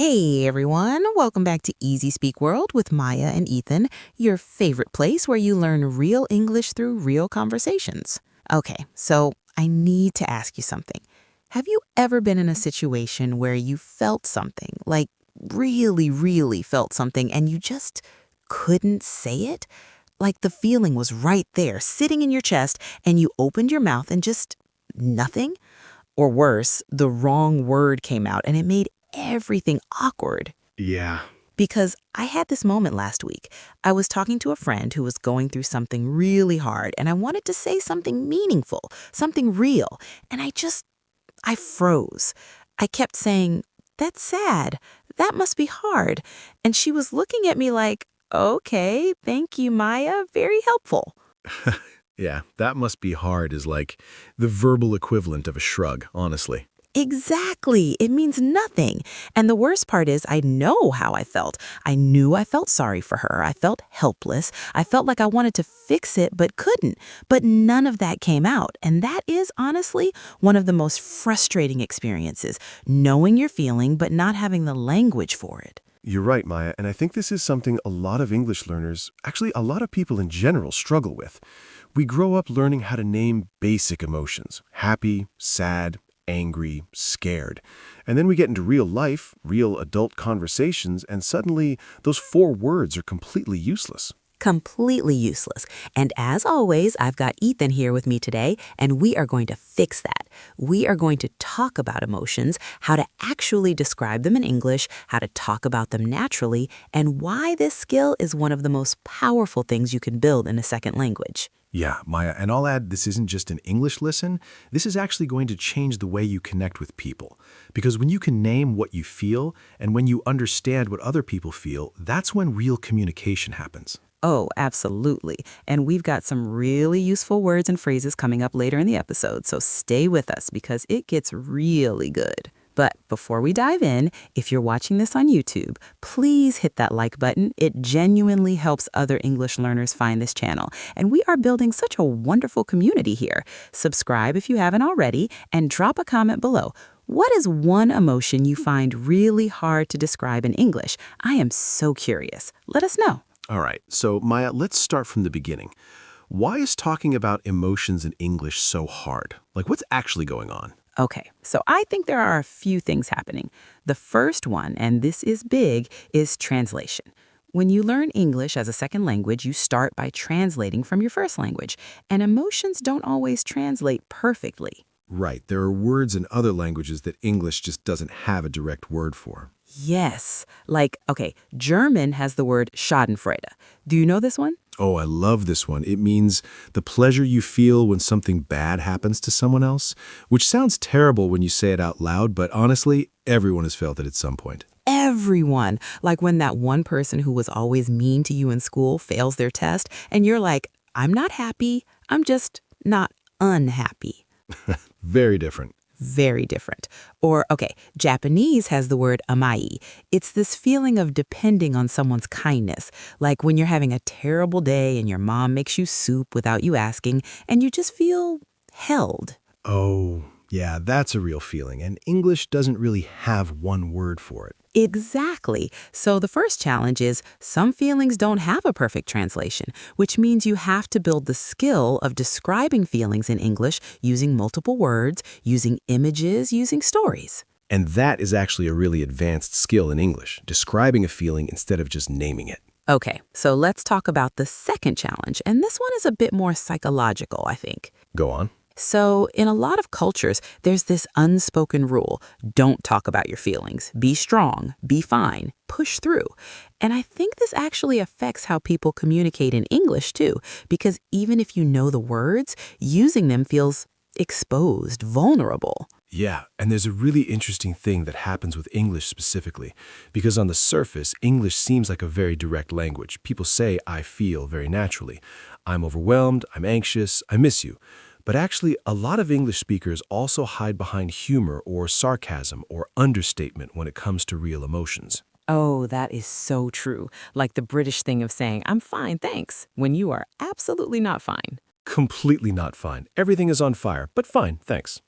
Hey everyone, welcome back to EasySpeakWorld with Maya and Ethan, your favorite place where you learn real English through real conversations. Okay, so I need to ask you something. Have you ever been in a situation where you felt something, like really felt something, and you just couldn't say it? Like the feeling was right there, sitting in your chest, and you opened your mouth and just nothing? Or worse, the wrong word came out and it made everything awkward. Yeah. Because I had this moment last week. I was talking to a friend who was going through something really hard, and I wanted to say something meaningful, something real. And I froze. I kept saying, "That's sad. That must be hard." And she was looking at me like, "Okay, thank you, Maya. Very helpful." Yeah, that must be hard is like the verbal equivalent of a shrug, honestly. Exactly. It means nothing. And the worst part is I know how I felt. I knew I felt sorry for her. I felt helpless. I felt like I wanted to fix it but couldn't. But none of that came out. And that is honestly one of the most frustrating experiences, knowing you're feeling but not having the language for it. You're right, Maya, and I think this is something a lot of English learners, actually a lot of people in general, struggle with. We grow up learning how to name basic emotions: happy, sad, angry, scared. And then we get into real life, real adult conversations, and suddenly those four words are completely useless. Completely useless. And as always, I've got Ethan here with me today, and we are going to fix that. We are going to talk about emotions, how to actually describe them in English, how to talk about them naturally, and why this skill is one of the most powerful things you can build in a second language. Yeah, Maya, and I'll add this isn't just an English lesson. This is actually going to change the way you connect with people. Because when you can name what you feel and when you understand what other people feel, that's when real communication happens. Oh, absolutely. And we've got some really useful words and phrases coming up later in the episode, so stay with us because it gets really good. But before we dive in, if you're watching this on YouTube, please hit that like button. It genuinely helps other English learners find this channel. And we are building such a wonderful community here. Subscribe if you haven't already, and drop a comment below. What is one emotion you find really hard to describe in English? I am so curious. Let us know. All right, so Maya, let's start from the beginning. Why is talking about emotions in English so hard? Like, what's actually going on? Okay, so I think there are a few things happening. The first one, and this is big, is translation. When you learn English as a second language, you start by translating from your first language, and emotions don't always translate perfectly. Right, there are words in other languages that English just doesn't have a direct word for. Yes, like, okay, German has the word Schadenfreude. Do you know this one? Oh, I love this one. It means the pleasure you feel when something bad happens to someone else, which sounds terrible when you say it out loud, but honestly, everyone has felt it at some point. Everyone. Like when that one person who was always mean to you in school fails their test, and you're like, "I'm not happy, I'm just not unhappy." Very different. Very different. Or, okay, Japanese has the word amai. It's this feeling of depending on someone's kindness, like when you're having a terrible day and your mom makes you soup without you asking, and you just feel held. Oh, yeah, that's a real feeling, and English doesn't really have one word for it. Exactly. So the first challenge is some feelings don't have a perfect translation, which means you have to build the skill of describing feelings in English using multiple words, using images, using stories. And that is actually a really advanced skill in English, describing a feeling instead of just naming it. Okay, so let's talk about the second challenge, and this one is a bit more psychological, I think. Go on. So, in a lot of cultures, there's this unspoken rule: don't talk about your feelings. Be strong, be fine, push through. And I think this actually affects how people communicate in English, too, because even if you know the words, using them feels exposed, vulnerable. Yeah, and there's a really interesting thing that happens with English specifically, because on the surface, English seems like a very direct language. People say, "I feel," very naturally. I'm overwhelmed, I'm anxious, I miss you. But actually, a lot of English speakers also hide behind humor or sarcasm or understatement when it comes to real emotions. Oh, that is so true. Like the British thing of saying, "I'm fine, thanks," when you are absolutely not fine. Completely not fine. Everything is on fire, but fine, thanks.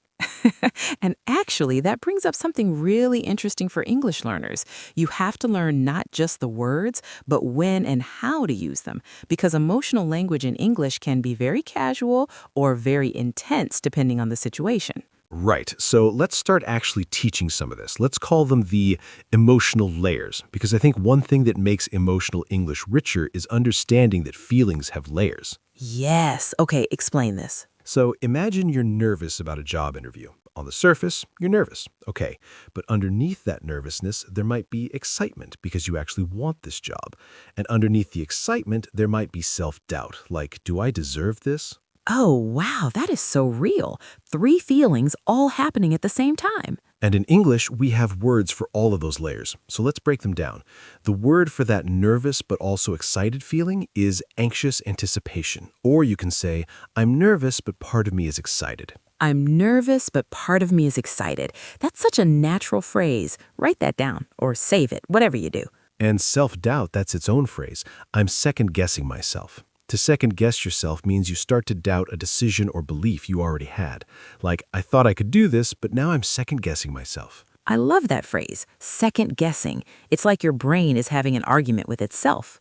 And actually, that brings up something really interesting for English learners. You have to learn not just the words, but when and how to use them, because emotional language in English can be very casual or very intense depending on the situation. Right. So let's start actually teaching some of this. Let's call them the emotional layers, because I think one thing that makes emotional English richer is understanding that feelings have layers. Yes. Okay, explain this. So imagine you're nervous about a job interview. On the surface, you're nervous. Okay. But underneath that nervousness, there might be excitement because you actually want this job. And underneath the excitement, there might be self-doubt, like, do I deserve this? Oh, wow, that is so real. Three feelings all happening at the same time. And in English, we have words for all of those layers. So let's break them down. The word for that nervous but also excited feeling is anxious anticipation. Or you can say, I'm nervous, but part of me is excited. I'm nervous, but part of me is excited. That's such a natural phrase. Write that down or save it, whatever you do. And self-doubt, that's its own phrase. I'm second-guessing myself. To second-guess yourself means you start to doubt a decision or belief you already had. Like, I thought I could do this, but now I'm second-guessing myself. I love that phrase, second guessing. It's like your brain is having an argument with itself.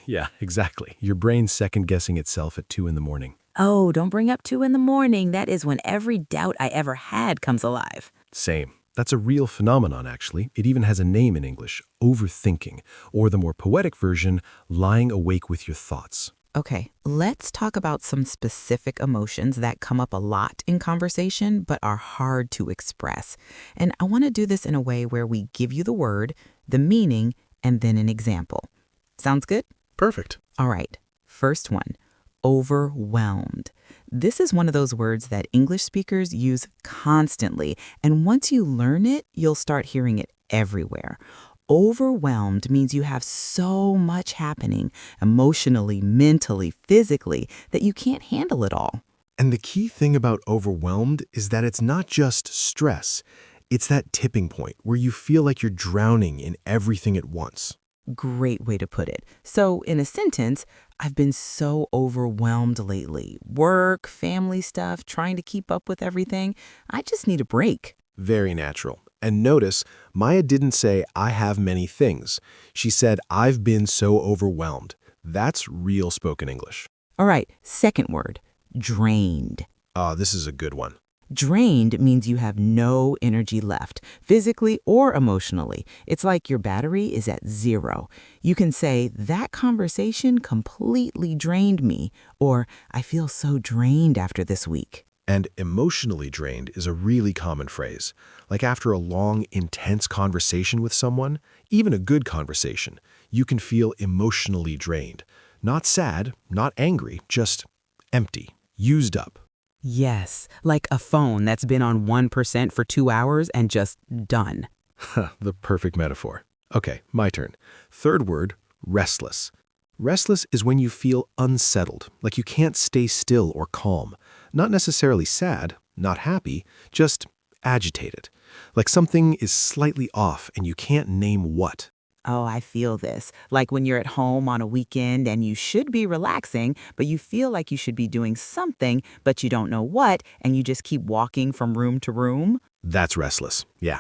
Yeah, exactly. Your brain's second-guessing itself at 2 in the morning. Oh, don't bring up 2 in the morning. That is when every doubt I ever had comes alive. Same. That's a real phenomenon, actually. It even has a name in English, overthinking, or the more poetic version, lying awake with your thoughts. Okay, let's talk about some specific emotions that come up a lot in conversation but are hard to express. And I want to do this in a way where we give you the word, the meaning, and then an example. Sounds good? Perfect. All right, first one, overwhelmed. This is one of those words that English speakers use constantly, and once you learn it, you'll start hearing it everywhere. Overwhelmed means you have so much happening emotionally, mentally, physically that you can't handle it all. And the key thing about overwhelmed is that it's not just stress. It's that tipping point where you feel like you're drowning in everything at once. Great way to put it. So, in a sentence, I've been so overwhelmed lately. Work, family stuff, trying to keep up with everything. I just need a break. Very natural. And notice, Maya didn't say, I have many things. She said, I've been so overwhelmed. That's real spoken English. All right, second word, drained. This is a good one. Drained means you have no energy left, physically or emotionally. It's like your battery is at 0. You can say, that conversation completely drained me, or I feel so drained after this week. And emotionally drained is a really common phrase. Like after a long, intense conversation with someone, even a good conversation, you can feel emotionally drained. Not sad, not angry, just empty, used up. Yes, like a phone that's been on 1% for 2 hours and just done. The perfect metaphor. Okay, my turn. Third word, restless. Restless is when you feel unsettled, like you can't stay still or calm. Not necessarily sad, not happy, just agitated. Like something is slightly off and you can't name what. Oh, I feel this. Like when you're at home on a weekend and you should be relaxing, but you feel like you should be doing something, but you don't know what, and you just keep walking from room to room. That's restless, yeah.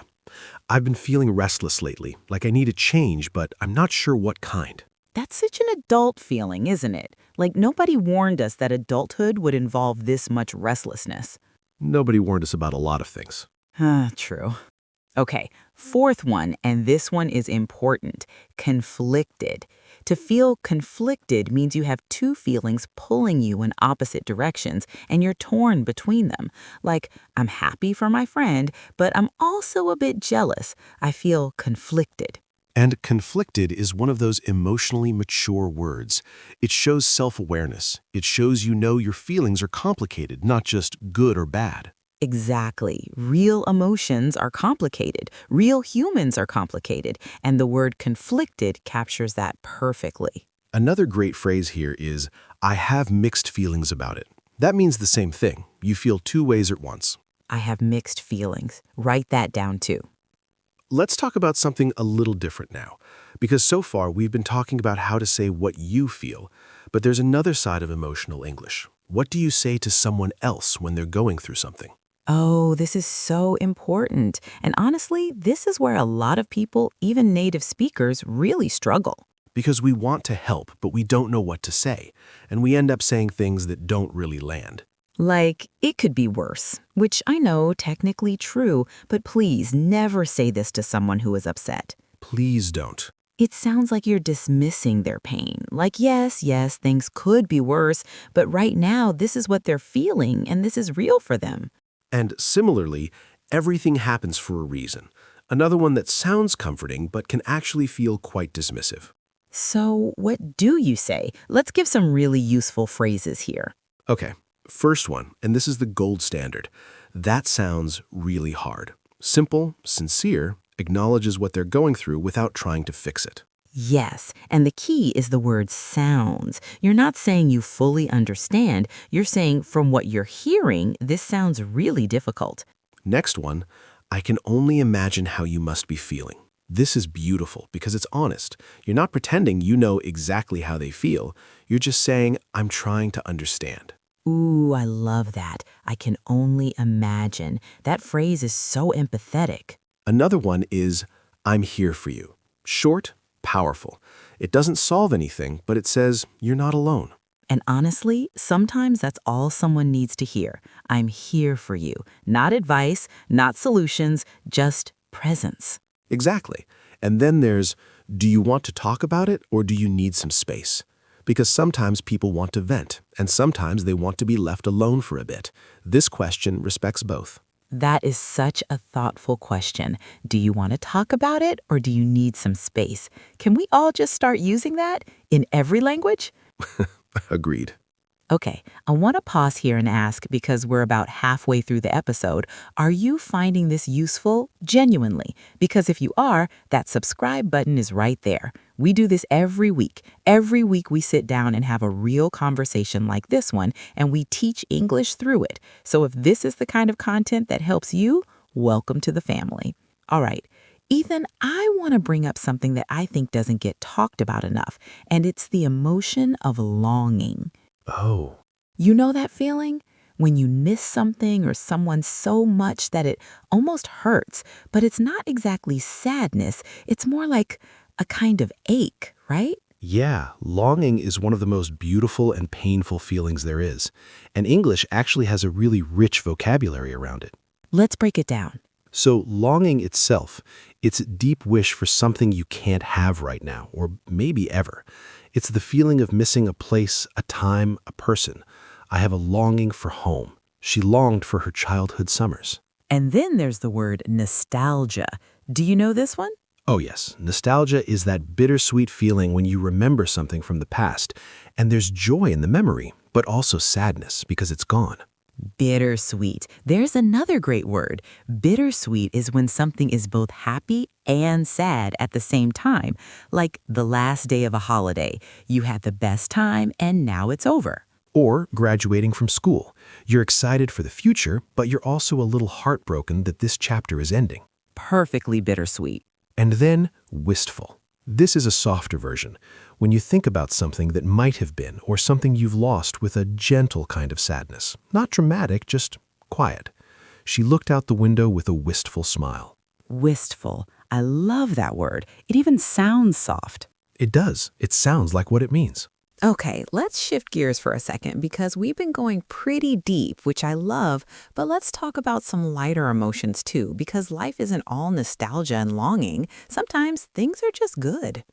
I've been feeling restless lately, like I need a change, but I'm not sure what kind. That's such an adult feeling, isn't it? Like nobody warned us that adulthood would involve this much restlessness. Nobody warned us about a lot of things. True. Okay, fourth one, and this one is important, conflicted. To feel conflicted means you have two feelings pulling you in opposite directions, and you're torn between them. Like, I'm happy for my friend, but I'm also a bit jealous. I feel conflicted. And conflicted is one of those emotionally mature words. It shows self-awareness. It shows you know your feelings are complicated, not just good or bad. Exactly. Real emotions are complicated. Real humans are complicated. And the word conflicted captures that perfectly. Another great phrase here is, I have mixed feelings about it. That means the same thing. You feel two ways at once. I have mixed feelings. Write that down too. Let's talk about something a little different now. Because so far we've been talking about how to say what you feel, but there's another side of emotional English. What do you say to someone else when they're going through something? Oh, this is so important. And honestly, this is where a lot of people, even native speakers, really struggle. Because we want to help, but we don't know what to say, and we end up saying things that don't really land. Like, it could be worse, which I know technically true, but please never say this to someone who is upset. Please don't. It sounds like you're dismissing their pain. Like, yes, things could be worse, but right now this is what they're feeling and this is real for them. And similarly, everything happens for a reason. Another one that sounds comforting but can actually feel quite dismissive. So, what do you say? Let's give some really useful phrases here. Okay, first one, and this is the gold standard. That sounds really hard. Simple, sincere, acknowledges what they're going through without trying to fix it. Yes, and the key is the word sounds. You're not saying you fully understand. You're saying from what you're hearing, this sounds really difficult. Next one, I can only imagine how you must be feeling. This is beautiful because it's honest. You're not pretending you know exactly how they feel. You're just saying, I'm trying to understand. Ooh, I love that. I can only imagine. That phrase is so empathetic. Another one is, I'm here for you. Short, powerful. It doesn't solve anything, but it says, you're not alone. And honestly, sometimes that's all someone needs to hear. I'm here for you. Not advice, not solutions, just presence. Exactly. And then there's, do you want to talk about it or do you need some space? Because sometimes people want to vent, and sometimes they want to be left alone for a bit. This question respects both. That is such a thoughtful question. Do you want to talk about it or do you need some space? Can we all just start using that in every language? Agreed. Okay, I want to pause here and ask, because we're about halfway through the episode, are you finding this useful genuinely? Because if you are, that subscribe button is right there. We do this every week. Every week we sit down and have a real conversation like this one, and we teach English through it. So if this is the kind of content that helps you, welcome to the family. All right. Ethan, I want to bring up something that I think doesn't get talked about enough, and it's the emotion of longing. Oh. You know that feeling? When you miss something or someone so much that it almost hurts, but it's not exactly sadness. It's more like a kind of ache, right? Yeah, longing is one of the most beautiful and painful feelings there is. And English actually has a really rich vocabulary around it. Let's break it down. So longing itself, it's a deep wish for something you can't have right now, or maybe ever. It's the feeling of missing a place, a time, a person. I have a longing for home. She longed for her childhood summers. And then there's the word nostalgia. Do you know this one? Oh yes, nostalgia is that bittersweet feeling when you remember something from the past, and there's joy in the memory, but also sadness because it's gone. Bittersweet. There's another great word. Bittersweet is when something is both happy and sad at the same time, like the last day of a holiday. You had the best time and now it's over. Or graduating from school. You're excited for the future, but you're also a little heartbroken that this chapter is ending. Perfectly bittersweet. And then wistful. This is a softer version, when you think about something that might have been or something you've lost with a gentle kind of sadness. Not dramatic, just quiet. She looked out the window with a wistful smile. Wistful. I love that word. It even sounds soft. It does. It sounds like what it means. Okay, let's shift gears for a second because we've been going pretty deep, which I love, but let's talk about some lighter emotions too, because life isn't all nostalgia and longing. Sometimes things are just good.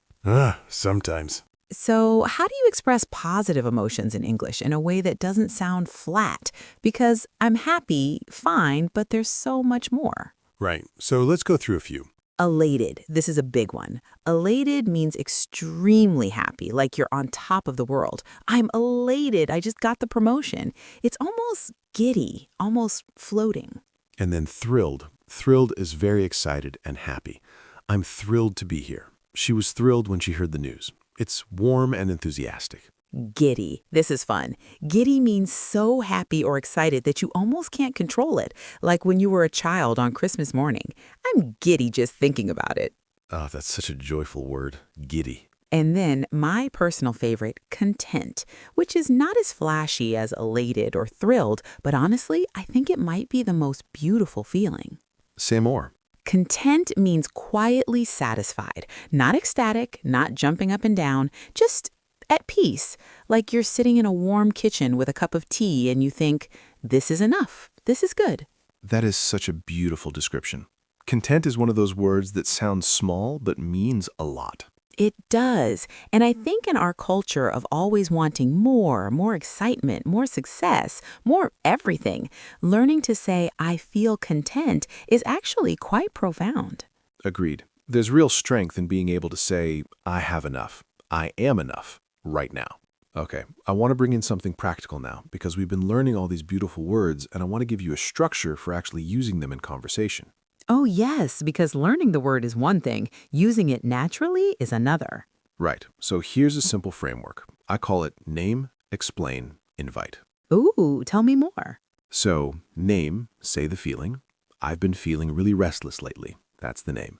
Sometimes. So how do you express positive emotions in English in a way that doesn't sound flat? Because I'm happy, fine, but there's so much more. Right. So let's go through a few. Elated. This is a big one. Elated means extremely happy, like you're on top of the world. I'm elated. I just got the promotion. It's almost giddy, almost floating. And then thrilled. Thrilled is very excited and happy. I'm thrilled to be here. She was thrilled when she heard the news. It's warm and enthusiastic. Giddy. This is fun. Giddy means so happy or excited that you almost can't control it, like when you were a child on Christmas morning. I'm giddy just thinking about it. Oh, that's such a joyful word. Giddy. And then my personal favorite, content, which is not as flashy as elated or thrilled, but honestly, I think it might be the most beautiful feeling. Say more. Content means quietly satisfied, not ecstatic, not jumping up and down, just at peace, like you're sitting in a warm kitchen with a cup of tea and you think, this is enough, this is good. That is such a beautiful description. Content is one of those words that sounds small but means a lot. It does. And I think in our culture of always wanting more excitement, more success, more everything, learning to say, I feel content is actually quite profound. Agreed. There's real strength in being able to say, I have enough. I am enough right now. Okay, I want to bring in something practical now because we've been learning all these beautiful words and I want to give you a structure for actually using them in conversation. Oh, yes, because learning the word is one thing, using it naturally is another. Right, so here's a simple framework. I call it name, explain, invite. Ooh, tell me more. So, name, say the feeling. I've been feeling really restless lately. That's the name.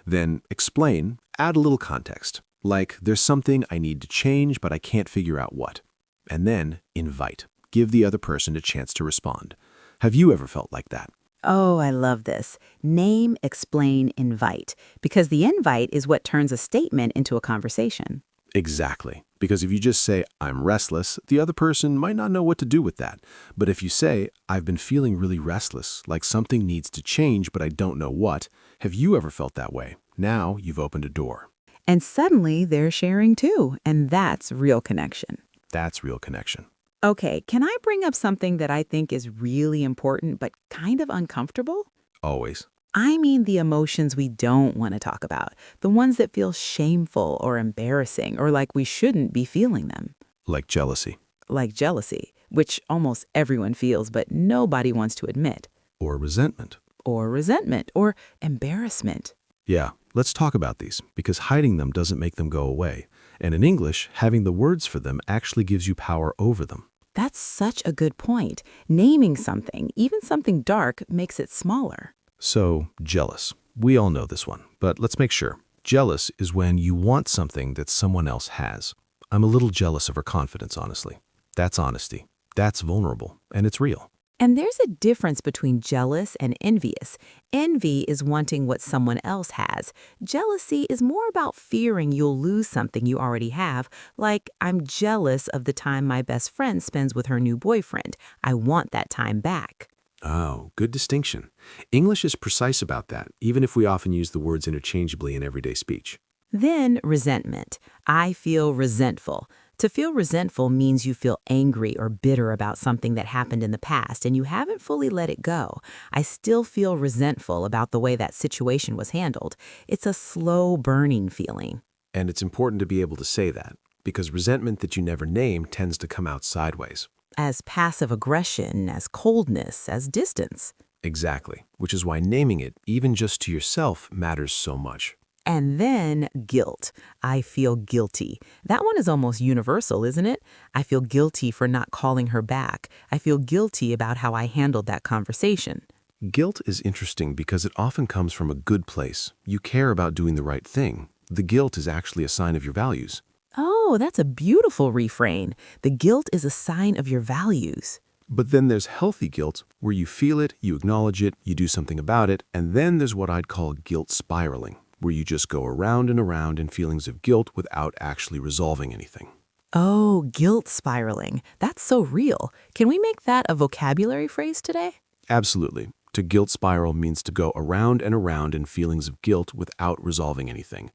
Then explain, add a little context. Like, there's something I need to change, but I can't figure out what. And then invite. Give the other person a chance to respond. Have you ever felt like that? Oh, I love this. Name, explain, invite. Because the invite is what turns a statement into a conversation. Exactly. Because if you just say, I'm restless, the other person might not know what to do with that. But if you say, I've been feeling really restless, like something needs to change, but I don't know what, have you ever felt that way? Now you've opened a door. And suddenly they're sharing too, and that's real connection. That's real connection. Okay, can I bring up something that I think is really important but kind of uncomfortable? Always. I mean the emotions we don't want to talk about, the ones that feel shameful or embarrassing or like we shouldn't be feeling them. Like jealousy. Like jealousy, which almost everyone feels but nobody wants to admit. Or resentment. Or resentment, or embarrassment. Yeah, let's talk about these, because hiding them doesn't make them go away. And in English, having the words for them actually gives you power over them. That's such a good point. Naming something, even something dark, makes it smaller. So, jealous. We all know this one, but let's make sure. Jealous is when you want something that someone else has. I'm a little jealous of her confidence, honestly. That's honesty. That's vulnerable, and it's real. And there's a difference between jealous and envious. Envy is wanting what someone else has. Jealousy is more about fearing you'll lose something you already have, like I'm jealous of the time my best friend spends with her new boyfriend. I want that time back. Oh, good distinction. English is precise about that, even if we often use the words interchangeably in everyday speech. Then resentment. I feel resentful. To feel resentful means you feel angry or bitter about something that happened in the past and you haven't fully let it go. I still feel resentful about the way that situation was handled. It's a slow burning feeling. And it's important to be able to say that, because resentment that you never name tends to come out sideways. As passive aggression, as coldness, as distance. Exactly, which is why naming it, even just to yourself, matters so much. And then guilt. I feel guilty. That one is almost universal, isn't it? I feel guilty for not calling her back. I feel guilty about how I handled that conversation. Guilt is interesting because it often comes from a good place. You care about doing the right thing. The guilt is actually a sign of your values. Oh, that's a beautiful refrain. The guilt is a sign of your values. But then there's healthy guilt, where you feel it, you acknowledge it, you do something about it, and then there's what I'd call guilt spiraling, where you just go around and around in feelings of guilt without actually resolving anything. Oh, guilt spiraling. That's so real. Can we make that a vocabulary phrase today? Absolutely. To guilt spiral means to go around and around in feelings of guilt without resolving anything.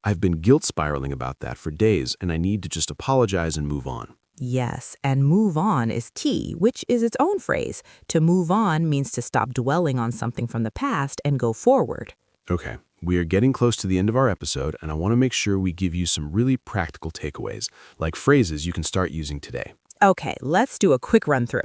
I've been guilt spiraling about that for days, and I need to just apologize and move on. Yes, and move on is T, which is its own phrase. To move on means to stop dwelling on something from the past and go forward. Okay, we are getting close to the end of our episode, and I want to make sure we give you some really practical takeaways, like phrases you can start using today. Okay, let's do a quick run through.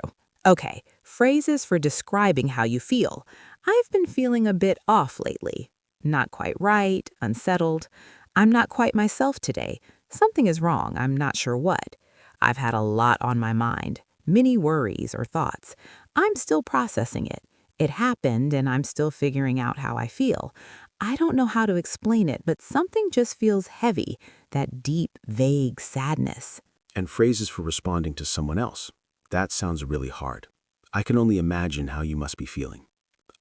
Okay, phrases for describing how you feel. I've been feeling a bit off lately. Not quite right, unsettled. I'm not quite myself today. Something is wrong, I'm not sure what. I've had a lot on my mind, many worries or thoughts. I'm still processing it. It happened and I'm still figuring out how I feel. I don't know how to explain it, but something just feels heavy. that deep, vague sadness. And phrases for responding to someone else. That sounds really hard. I can only imagine how you must be feeling.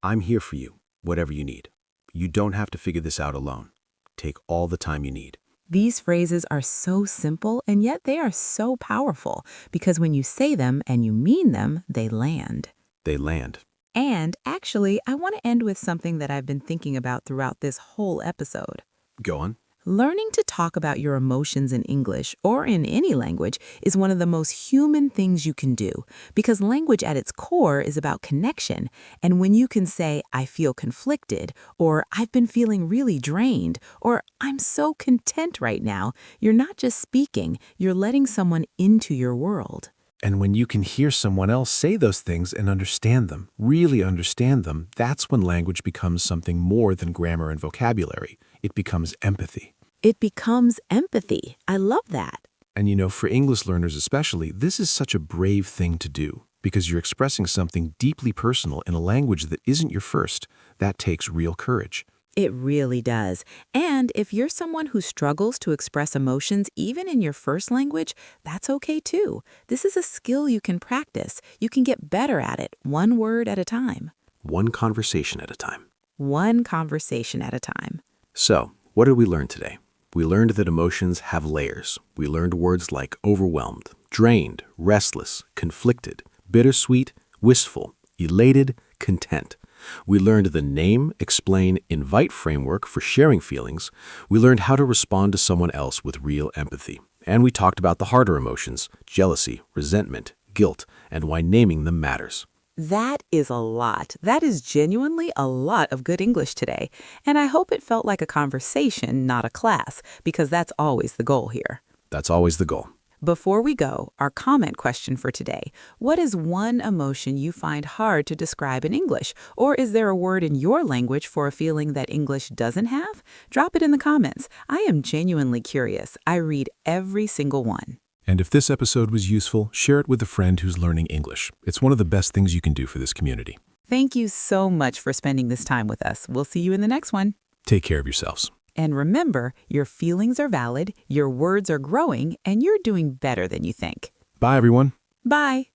I'm here for you, whatever you need. You don't have to figure this out alone. Take all the time you need. These phrases are so simple, and yet they are so powerful because when you say them and you mean them, they land. They land. And actually, I want to end with something that I've been thinking about throughout this whole episode. Go on. Learning to talk about your emotions in English or in any language is one of the most human things you can do because language at its core is about connection. And when you can say, I feel conflicted, or I've been feeling really drained, or I'm so content right now, you're not just speaking, you're letting someone into your world. And when you can hear someone else say those things and understand them, really understand them, that's when language becomes something more than grammar and vocabulary. It becomes empathy. It becomes empathy. I love that. And you know, for English learners especially, this is such a brave thing to do because you're expressing something deeply personal in a language that isn't your first. That takes real courage. It really does. And if you're someone who struggles to express emotions even in your first language, that's okay too. This is a skill you can practice. You can get better at it, one word at a time. One conversation at a time. One conversation at a time. So, what did we learn today? We learned that emotions have layers. We learned words like overwhelmed, drained, restless, conflicted, bittersweet, wistful, elated, content. We learned the name, explain, invite framework for sharing feelings. We learned how to respond to someone else with real empathy. And we talked about the harder emotions, jealousy, resentment, guilt, and why naming them matters. That is a lot. That is genuinely a lot of good English today. And I hope it felt like a conversation, not a class, because that's always the goal here. That's always the goal. Before we go, our comment question for today. What is one emotion you find hard to describe in English? Or is there a word in your language for a feeling that English doesn't have? Drop it in the comments. I am genuinely curious. I read every single one. And if this episode was useful, share it with a friend who's learning English. It's one of the best things you can do for this community. Thank you so much for spending this time with us. We'll see you in the next one. Take care of yourselves. And remember, your feelings are valid, your words are growing, and you're doing better than you think. Bye, everyone. Bye.